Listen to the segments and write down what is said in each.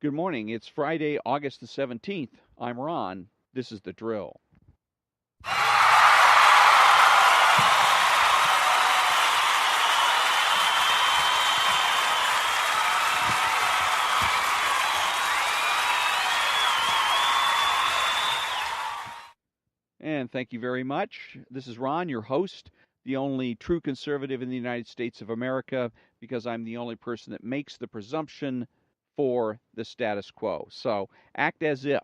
Good morning. It's Friday, August the 17th. I'm Ron. This is The Drill. And thank you very much. This is Ron, your host, the only true conservative in the United States of America, because I'm the only person that makes the presumption for the status quo. So act as if.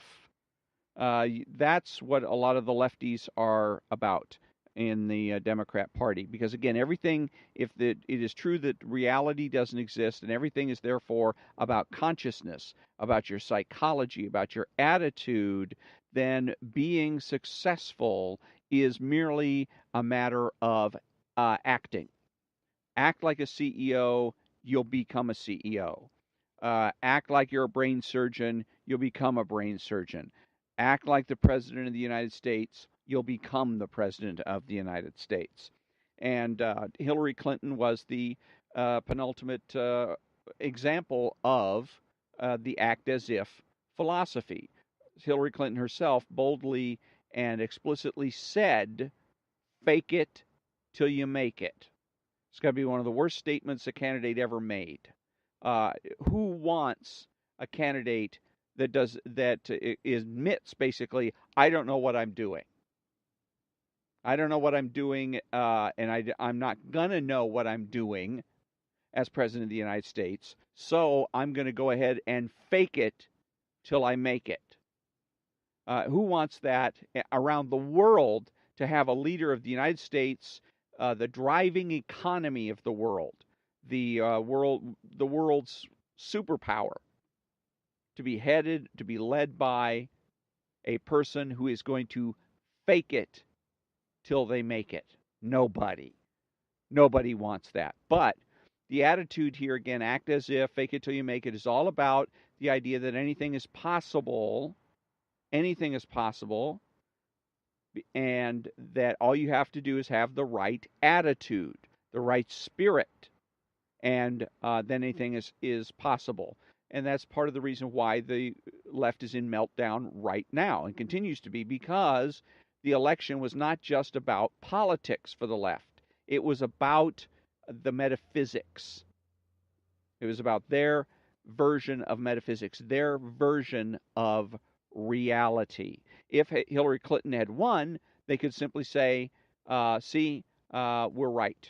That's what a lot of the lefties are about in the Democrat Party. Because again, it is true that reality doesn't exist, and everything is therefore about consciousness, about your psychology, about your attitude, then being successful is merely a matter of acting. Act like a CEO, you'll become a CEO. Act like you're a brain surgeon, you'll become a brain surgeon. Act like the President of the United States, you'll become the President of the United States. And Hillary Clinton was the penultimate example of the act as if philosophy. Hillary Clinton herself boldly and explicitly said, fake it till you make it. It's got to be one of the worst statements a candidate ever made. Who wants a candidate that admits basically, I don't know what I'm doing. I don't know what I'm doing, and I'm not gonna know what I'm doing as president of the United States. So I'm going to go ahead and fake it till I make it. Who wants that around the world, to have a leader of the United States, the driving economy of the world, the world's superpower, to be led by a person who is going to fake it till they make it? Nobody wants that. But the attitude here, again, act as if, fake it till you make it, is all about the idea that anything is possible, and that all you have to do is have the right attitude, the right spirit, and then anything is possible. And that's part of the reason why the left is in meltdown right now, and continues to be, because the election was not just about politics for the left. It was about the metaphysics. It was about their version of metaphysics, their version of reality. If Hillary Clinton had won, they could simply say, see, we're right.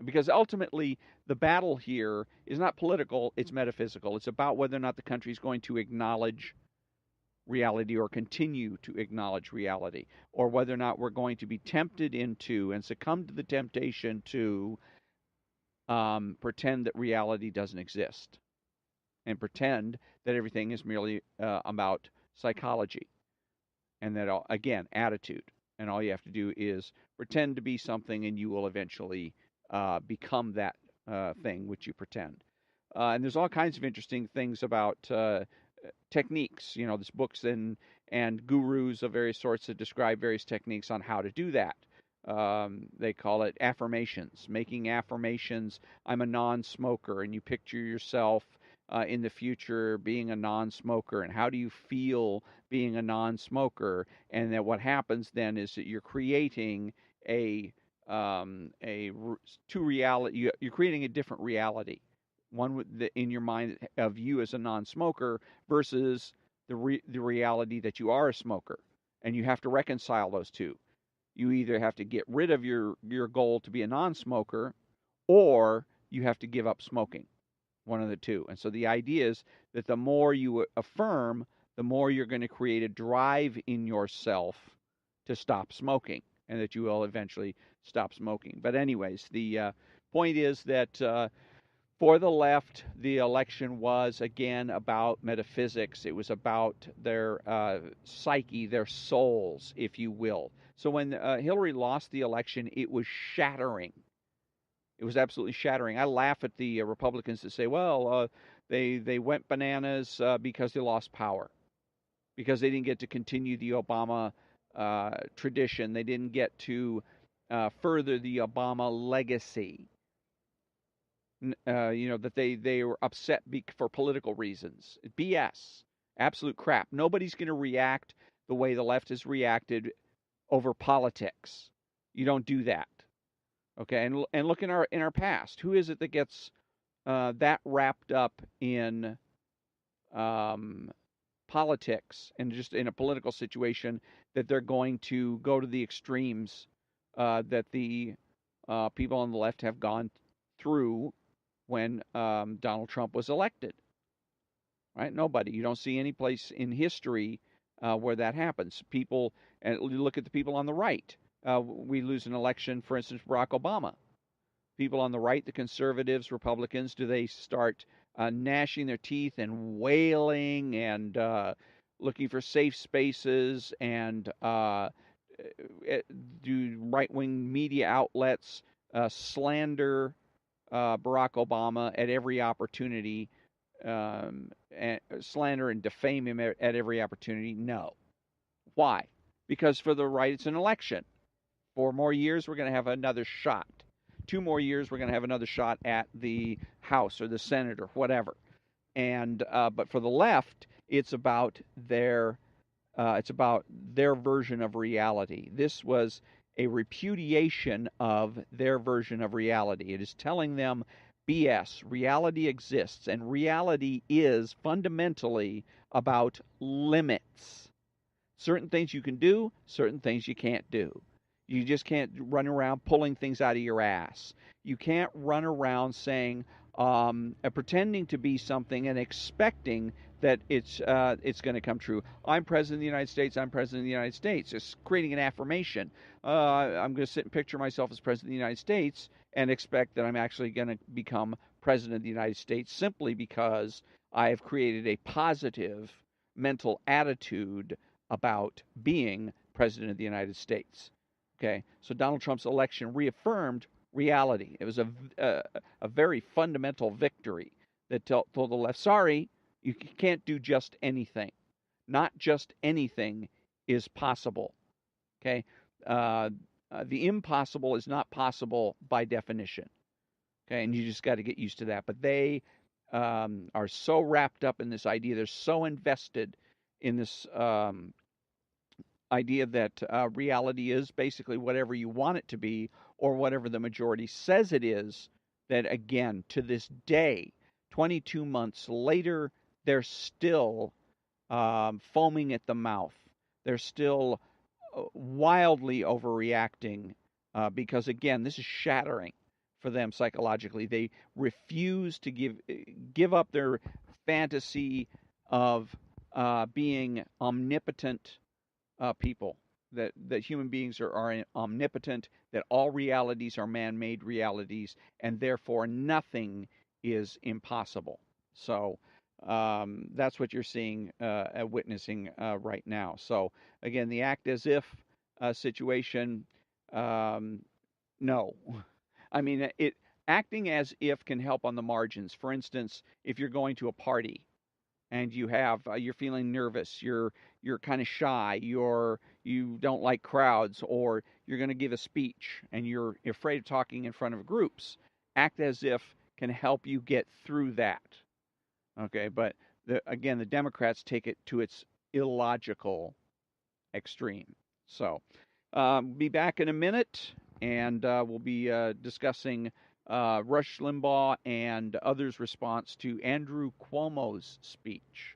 Because ultimately, the battle here is not political, it's metaphysical. It's about whether or not the country is going to acknowledge reality or continue to acknowledge reality, or whether or not we're going to be tempted into and succumb to the temptation to pretend that reality doesn't exist, and pretend that everything is merely about psychology, and that, again, attitude. And all you have to do is pretend to be something, and you will eventually become that thing which you pretend. And there's all kinds of interesting things about techniques. There's books and gurus of various sorts that describe various techniques on how to do that. They call it affirmations, making affirmations. I'm a non-smoker, and you picture yourself in the future being a non-smoker, and how do you feel being a non-smoker? And that what happens then is that you're creating two reality. You're creating a different reality, one in your mind of you as a non-smoker versus the reality that you are a smoker, and you have to reconcile those two. You either have to get rid of your goal to be a non-smoker, or you have to give up smoking. One of the two. And so the idea is that the more you affirm, the more you're going to create a drive in yourself to stop smoking, and that you will eventually stop smoking. But anyways, the point is that for the left, the election was, again, about metaphysics. It was about their psyche, their souls, if you will. So when Hillary lost the election, it was shattering. It was absolutely shattering. I laugh at the Republicans that say, well, they went bananas because they lost power, because they didn't get to continue the Obama tradition. They didn't get to further the Obama legacy. That they were upset for political reasons. BS, absolute crap. Nobody's going to react the way the left has reacted over politics. You don't do that. Okay, and look in our past. Who is it that gets that wrapped up in um, politics and just in a political situation that they're going to go to the extremes that the people on the left have gone through when Donald Trump was elected? Right? Nobody. You don't see any place in history where that happens. People, and look at the people on the right. We lose an election, for instance, Barack Obama. People on the right, the conservatives, Republicans, do they start gnashing their teeth and wailing and looking for safe spaces and do right-wing media outlets slander Barack Obama at every opportunity, and slander and defame him at every opportunity? No. Why? Because for the right, it's an election. 4 more years, we're going to have another shot. 2 more years, we're going to have another shot at the House or the Senate or whatever. And but for the left, it's about their version of reality. This was a repudiation of their version of reality. It is telling them BS. Reality exists, and reality is fundamentally about limits. Certain things you can do, certain things you can't do. You just can't run around pulling things out of your ass. You can't run around saying, pretending to be something and expecting that it's going to come true. I'm president of the United States. I'm president of the United States. It's creating an affirmation. I'm going to sit and picture myself as president of the United States and expect that I'm actually going to become president of the United States simply because I have created a positive mental attitude about being president of the United States. Okay, so Donald Trump's election reaffirmed reality. It was a very fundamental victory that told the left, sorry, you can't do just anything. Not just anything is possible. Okay, the impossible is not possible by definition. Okay, and you just got to get used to that. But they are so wrapped up in this idea. They're so invested in this idea that reality is basically whatever you want it to be or whatever the majority says it is, that again, to this day, 22 months later, they're still foaming at the mouth. They're still wildly overreacting because, again, this is shattering for them psychologically. They refuse to give up their fantasy of being omnipotent people, that human beings are omnipotent, that all realities are man-made realities, and therefore nothing is impossible. So that's what you're seeing, witnessing right now. So again, the act as if situation, no. I mean, it acting as if can help on the margins. For instance, if you're going to a party and you're feeling nervous, you're kind of shy, you don't like crowds, or you're going to give a speech and you're afraid of talking in front of groups, act as if can help you get through that. Okay, but again, the Democrats take it to its illogical extreme. So be back in a minute, and we'll be discussing Rush Limbaugh and others' response to Andrew Cuomo's speech.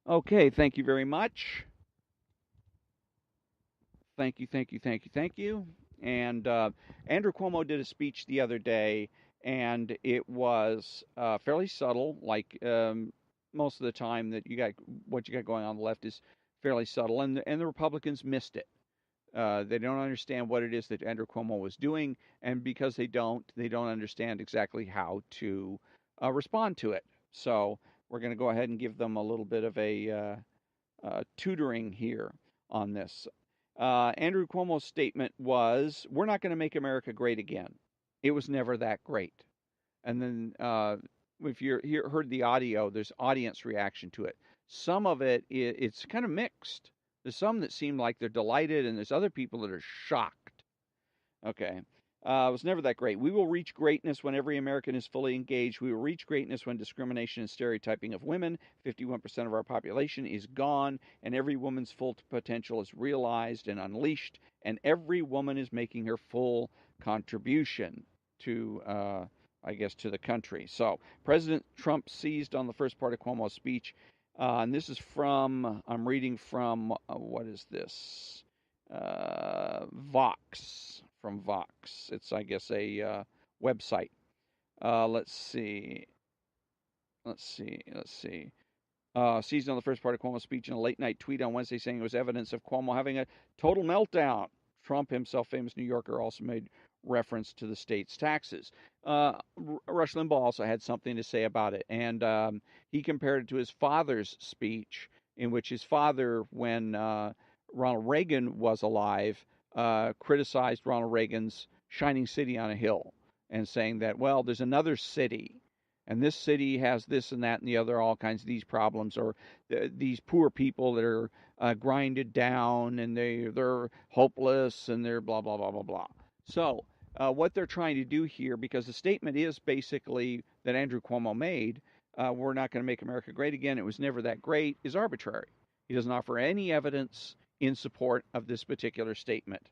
Okay, thank you very much. Thank you, thank you, thank you, thank you. And Andrew Cuomo did a speech the other day, and it was fairly subtle. Like most of the time that what you got going on the left is fairly subtle, and the Republicans missed it. They don't understand what it is that Andrew Cuomo was doing, and because they don't understand exactly how to respond to it. So we're going to go ahead and give them a little bit of a tutoring here on this. Andrew Cuomo's statement was, "We're not going to make America great again. It was never that great." And then if you heard the audio, there's audience reaction to it. Some of it's kind of mixed. There's some that seem like they're delighted, and there's other people that are shocked. Okay. It was never that great. We will reach greatness when every American is fully engaged. We will reach greatness when discrimination and stereotyping of women, 51% of our population, is gone, and every woman's full potential is realized and unleashed, and every woman is making her full contribution to, I guess, to the country. So, President Trump seized on the first part of Cuomo's speech, and this is from, I'm reading from, what is this? Vox, from Vox. It's, I guess, a website. Let's see. Seized on the first part of Cuomo's speech in a late night tweet on Wednesday, saying it was evidence of Cuomo having a total meltdown. Trump himself, famous New Yorker, also made reference to the state's taxes. Rush Limbaugh also had something to say about it, and he compared it to his father's speech, in which his father, when Ronald Reagan was alive, criticized Ronald Reagan's shining city on a hill and saying that, well, there's another city, and this city has this and that and the other, all kinds of these problems, or these poor people that are grinded down, and they're hopeless, and they're blah, blah, blah, blah, blah. So what they're trying to do here, because the statement is basically that Andrew Cuomo made, we're not going to make America great again, it was never that great, is arbitrary. He doesn't offer any evidence in support of this particular statement.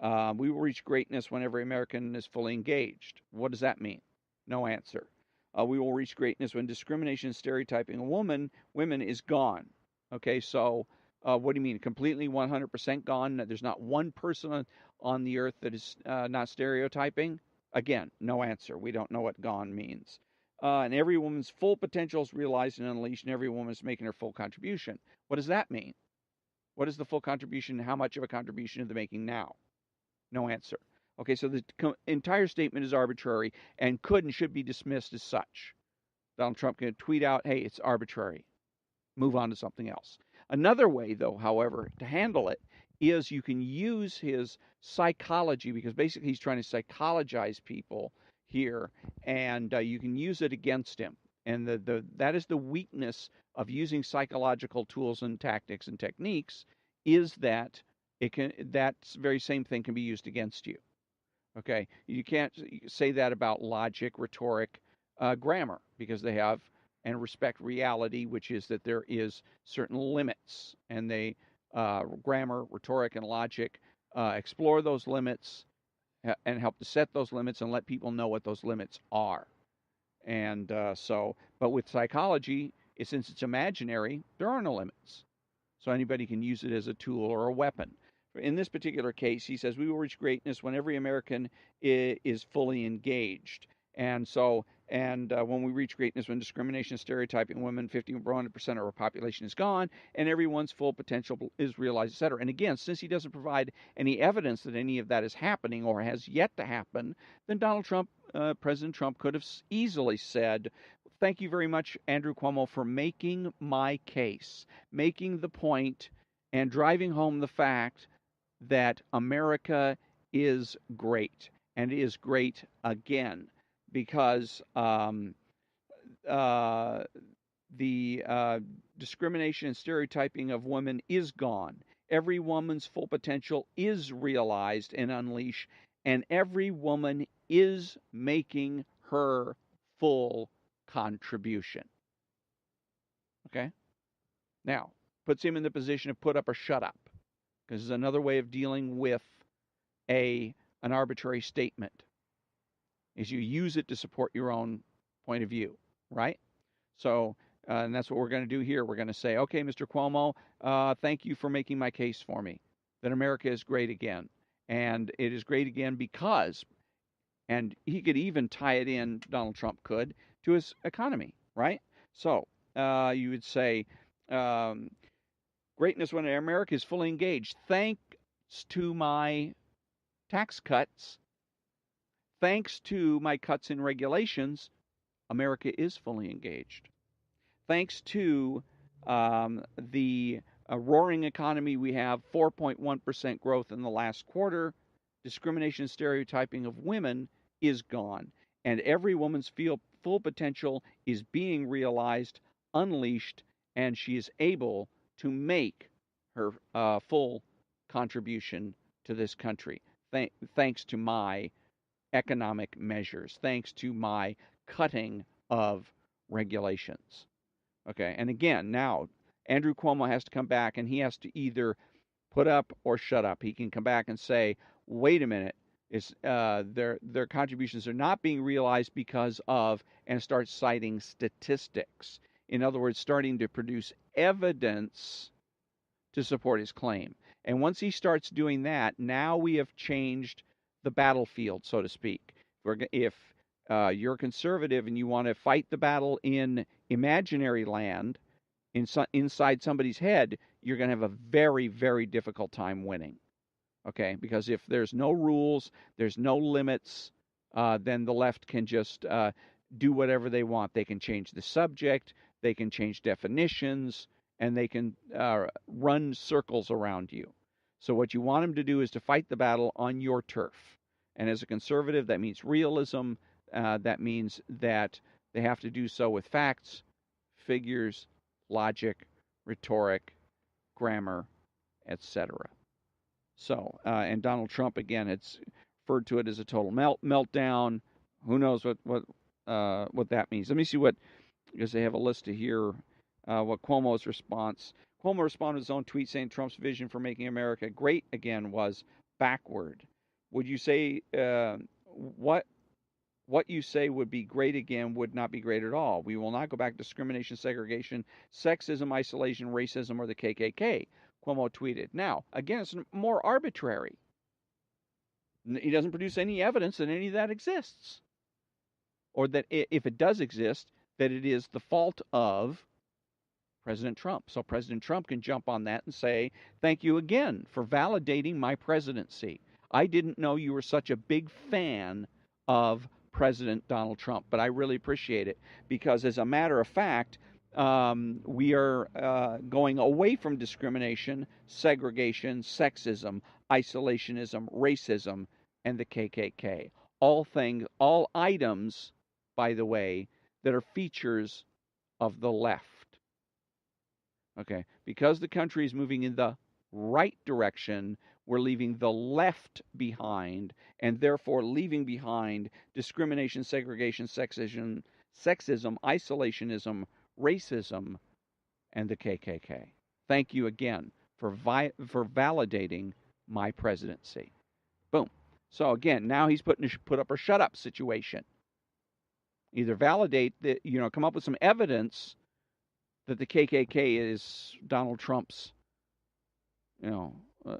We will reach greatness when every American is fully engaged. What does that mean? No answer. We will reach greatness when discrimination and stereotyping of women is gone. Okay, so what do you mean? Completely 100% gone? There's not one person on the earth that is not stereotyping? Again, no answer. We don't know what gone means. And every woman's full potential is realized and unleashed, and every woman is making her full contribution. What does that mean? What is the full contribution? How much of a contribution are they making now? No answer. Okay, so the entire statement is arbitrary and could and should be dismissed as such. Donald Trump can tweet out, hey, it's arbitrary. Move on to something else. Another way, though, however, to handle it is you can use his psychology, because basically he's trying to psychologize people here, and you can use it against him. And that is the weakness of using psychological tools and tactics and techniques, is that that very same thing can be used against you. Okay, you can't say that about logic, rhetoric, grammar, because they have and respect reality, which is that there is certain limits, and they grammar, rhetoric, and logic explore those limits and help to set those limits and let people know what those limits are. And but with psychology, since it's imaginary, there are no limits. So anybody can use it as a tool or a weapon. In this particular case, he says, we will reach greatness when every American is fully engaged. And so, when we reach greatness, when discrimination, stereotyping women, 50% of our population is gone, and everyone's full potential is realized, etc. And again, since he doesn't provide any evidence that any of that is happening or has yet to happen, then President Trump could have easily said, thank you very much, Andrew Cuomo, for making my case, making the point, and driving home the fact that America is great, and is great again, because the discrimination and stereotyping of women is gone. Every woman's full potential is realized and unleashed, and every woman is making her full contribution. Okay? Now, puts him in the position of put up or shut up, because it's another way of dealing with an arbitrary statement, is you use it to support your own point of view, right? So, and that's what we're going to do here. We're going to say, okay, Mr. Cuomo, thank you for making my case for me, that America is great again. And it is great again because, and he could even tie it in, Donald Trump could, to his economy, right? So you would say, greatness when America is fully engaged. Thanks to my tax cuts, thanks to my cuts in regulations, America is fully engaged. Thanks to the roaring economy we have, 4.1% growth in the last quarter, discrimination and stereotyping of women is gone. And every woman's full potential is being realized, unleashed, and she is able to make her full contribution to this country, thanks to my economic measures, thanks to my cutting of regulations. Okay, and again, now Andrew Cuomo has to come back and he has to either put up or shut up. He can come back and say, "Wait a minute, their contributions are not being realized because of," and start citing statistics. In other words, starting to produce evidence to support his claim. And once he starts doing that, now we have changed the battlefield, so to speak. If you're conservative and you want to fight the battle in imaginary land, inside somebody's head, you're going to have a very, very difficult time winning. Okay, because if there's no rules, there's no limits, then the left can just do whatever they want. They can change the subject, they can change definitions, and they can run circles around you. So what you want them to do is to fight the battle on your turf. And as a conservative, that means realism. That means that they have to do so with facts, figures, logic, rhetoric, grammar, etc. So, and Donald Trump again, it's referred to it as a total meltdown. Who knows what that means? Let me see what, because they have a list to hear what Cuomo's response. Cuomo responded to his own tweet saying Trump's vision for making America great again was backward. Would you say what you say would be great again would not be great at all? We will not go back to discrimination, segregation, sexism, isolation, racism, or the KKK. Cuomo tweeted. Now, again, it's more arbitrary. He doesn't produce any evidence that any of that exists. Or that if it does exist, that it is the fault of President Trump. So President Trump can jump on that and say, thank you again for validating my presidency. I didn't know you were such a big fan of President Donald Trump, but I really appreciate it because, as a matter of fact, we are going away from discrimination, segregation, sexism, isolationism, racism, and the KKK. All items, by the way, that are features of the left. Okay, because the country is moving in the right direction, we're leaving the left behind, and therefore leaving behind discrimination, segregation, sexism, isolationism, racism, and the KKK. Thank you again for validating my presidency. Boom. So again, now he's put up or shut up situation. Either validate that, come up with some evidence that the KKK is Donald Trump's,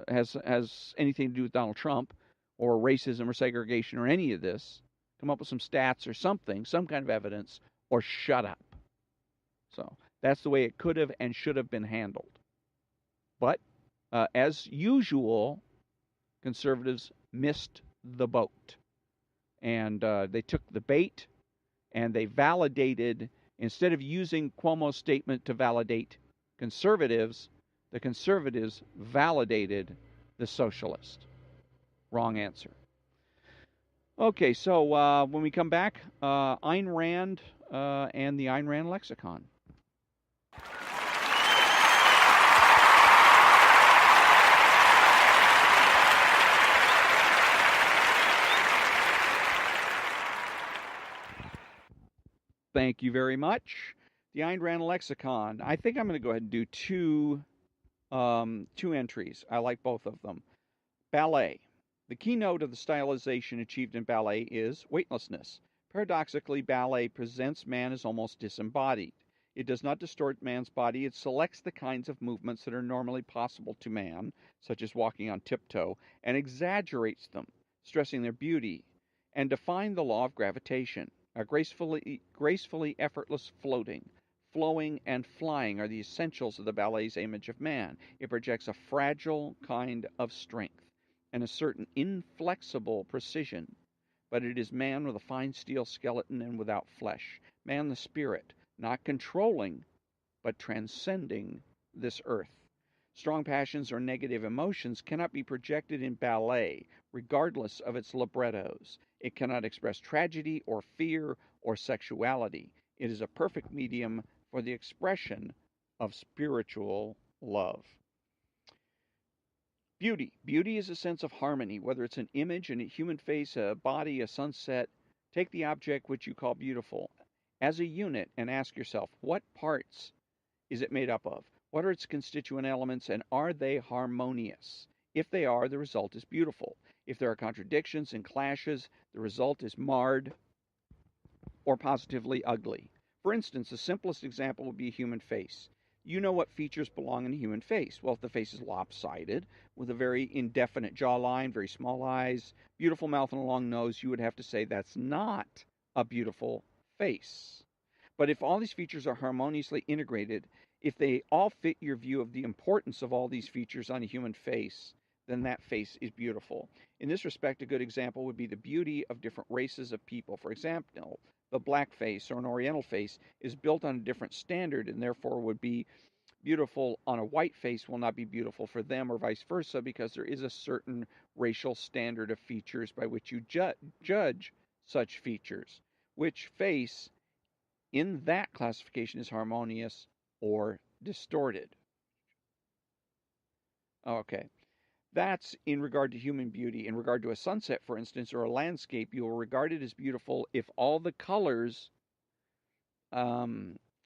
has anything to do with Donald Trump or racism or segregation or any of this. Come up with some stats or something, some kind of evidence, or shut up. So that's the way it could have and should have been handled. But as usual, conservatives missed the boat. And they took the bait and they validated, instead of using Cuomo's statement to validate conservatives, the conservatives validated the socialist. Wrong answer. Okay, so when we come back, Ayn Rand and the Ayn Rand lexicon. Thank you very much. The Ayn Rand lexicon. I think I'm going to go ahead and do two entries. I like both of them. Ballet. The keynote of the stylization achieved in ballet is weightlessness. Paradoxically, ballet presents man as almost disembodied. It does not distort man's body. It selects the kinds of movements that are normally possible to man, such as walking on tiptoe, and exaggerates them, stressing their beauty, and defying the law of gravitation. Gracefully effortless floating, flowing, and flying are the essentials of the ballet's image of man. It projects a fragile kind of strength and a certain inflexible precision, but it is man with a fine steel skeleton and without flesh, man the spirit, not controlling, but transcending this earth. Strong passions or negative emotions cannot be projected in ballet, regardless of its librettos. It cannot express tragedy or fear or sexuality. It is a perfect medium for the expression of spiritual love. Beauty. Beauty is a sense of harmony, whether it's an image, a human face, a body, a sunset. Take the object which you call beautiful as a unit and ask yourself, what parts is it made up of? What are its constituent elements, and are they harmonious? If they are, the result is beautiful. If there are contradictions and clashes, the result is marred or positively ugly. For instance, the simplest example would be a human face. You know what features belong in a human face. Well, if the face is lopsided, with a very indefinite jawline, very small eyes, beautiful mouth, and a long nose, you would have to say that's not a beautiful face. But if all these features are harmoniously integrated, if they all fit your view of the importance of all these features on a human face, then that face is beautiful. In this respect, a good example would be the beauty of different races of people. For example, the black face or an oriental face is built on a different standard and therefore would be beautiful on a white face will not be beautiful for them, or vice versa, because there is a certain racial standard of features by which you judge such features. Which face in that classification is harmonious or distorted? Okay. That's in regard to human beauty. In regard to a sunset, for instance, or a landscape, you will regard it as beautiful if all the colors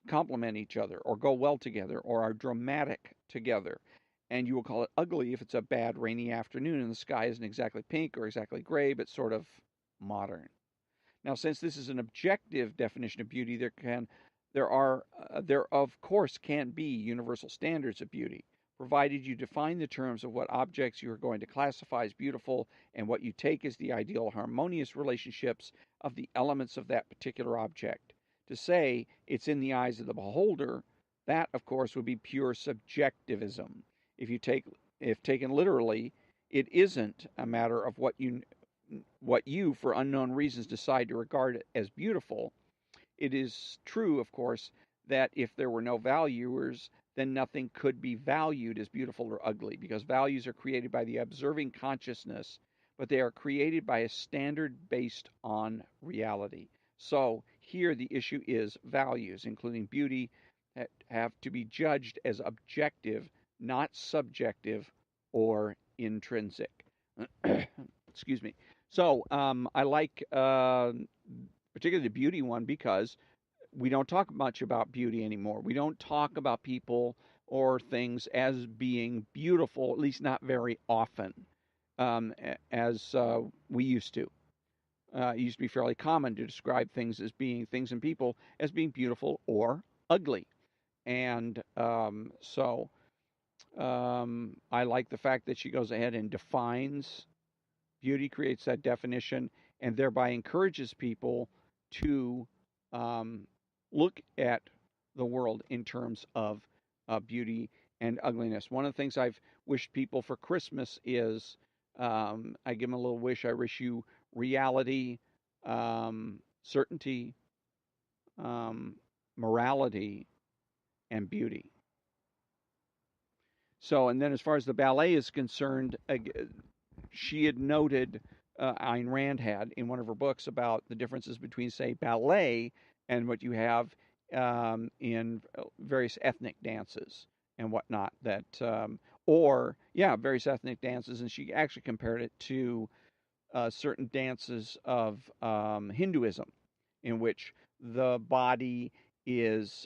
complement each other or go well together or are dramatic together. And you will call it ugly if it's a bad rainy afternoon and the sky isn't exactly pink or exactly gray, but sort of modern. Now, since this is an objective definition of beauty, there of course can be universal standards of beauty, provided you define the terms of what objects you are going to classify as beautiful and what you take as the ideal harmonious relationships of the elements of that particular object. To say it's in the eyes of the beholder, that of course would be pure subjectivism. If taken literally, it isn't a matter of what you, for unknown reasons, decide to regard as beautiful. It is true, of course, that if there were no valuers, then nothing could be valued as beautiful or ugly, because values are created by the observing consciousness, but they are created by a standard based on reality. So here the issue is values, including beauty, that have to be judged as objective, not subjective or intrinsic. Excuse me. So I like particularly the beauty one because we don't talk much about beauty anymore. We don't talk about people or things as being beautiful, at least not very often, as we used to. It used to be fairly common to describe things and people as being beautiful or ugly. And I like the fact that she goes ahead and defines beauty, creates that definition, and thereby encourages people to look at the world in terms of beauty and ugliness. One of the things I've wished people for Christmas is I give them a little wish. I wish you reality, certainty, morality, and beauty. So, and then as far as the ballet is concerned, she had noted, Ayn Rand had in one of her books about the differences between, say, ballet and what you have in various ethnic dances and whatnot. Various ethnic dances, and she actually compared it to certain dances of Hinduism, in which the body is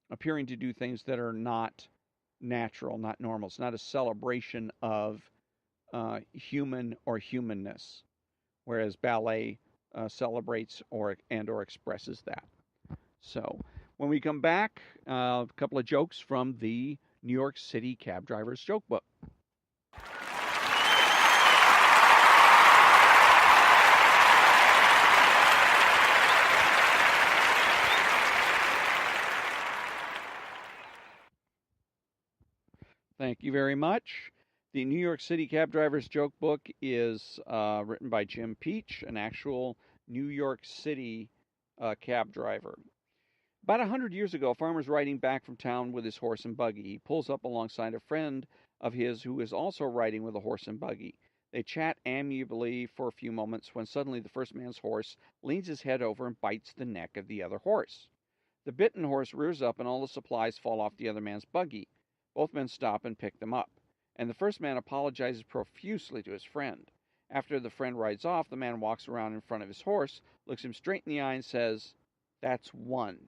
appearing to do things that are not natural, not normal. It's not a celebration of human or humanness, whereas ballet celebrates or expresses that. So when we come back, a couple of jokes from the New York City Cab Driver's Joke Book. Thank you very much. The New York City Cab Driver's Joke Book is written by Jim Peach, an actual New York City cab driver. About 100 years ago, a farmer's riding back from town with his horse and buggy. He pulls up alongside a friend of his who is also riding with a horse and buggy. They chat amiably for a few moments when suddenly the first man's horse leans his head over and bites the neck of the other horse. The bitten horse rears up and all the supplies fall off the other man's buggy. Both men stop and pick them up, and the first man apologizes profusely to his friend. After the friend rides off, the man walks around in front of his horse, looks him straight in the eye, and says, "That's one."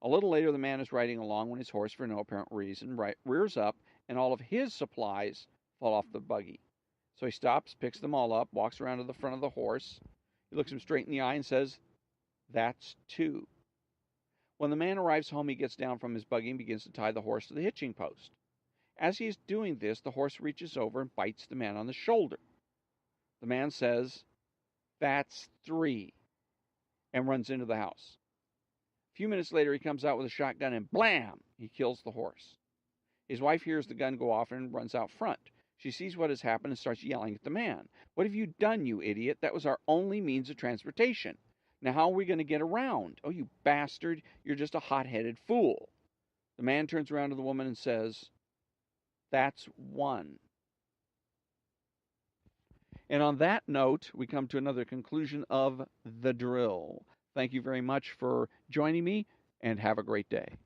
A little later, the man is riding along when his horse, for no apparent reason, rears up and all of his supplies fall off the buggy. So he stops, picks them all up, walks around to the front of the horse. He looks him straight in the eye and says, "That's two." When the man arrives home, he gets down from his buggy and begins to tie the horse to the hitching post. As he is doing this, the horse reaches over and bites the man on the shoulder. The man says, "That's three," and runs into the house. A few minutes later, he comes out with a shotgun and blam! He kills the horse. His wife hears the gun go off and runs out front. She sees what has happened and starts yelling at the man. "What have you done, you idiot? That was our only means of transportation. Now how are we going to get around? Oh, you bastard, you're just a hot-headed fool." The man turns around to the woman and says, "That's one." And on that note, we come to another conclusion of The Drill. Thank you very much for joining me, and have a great day.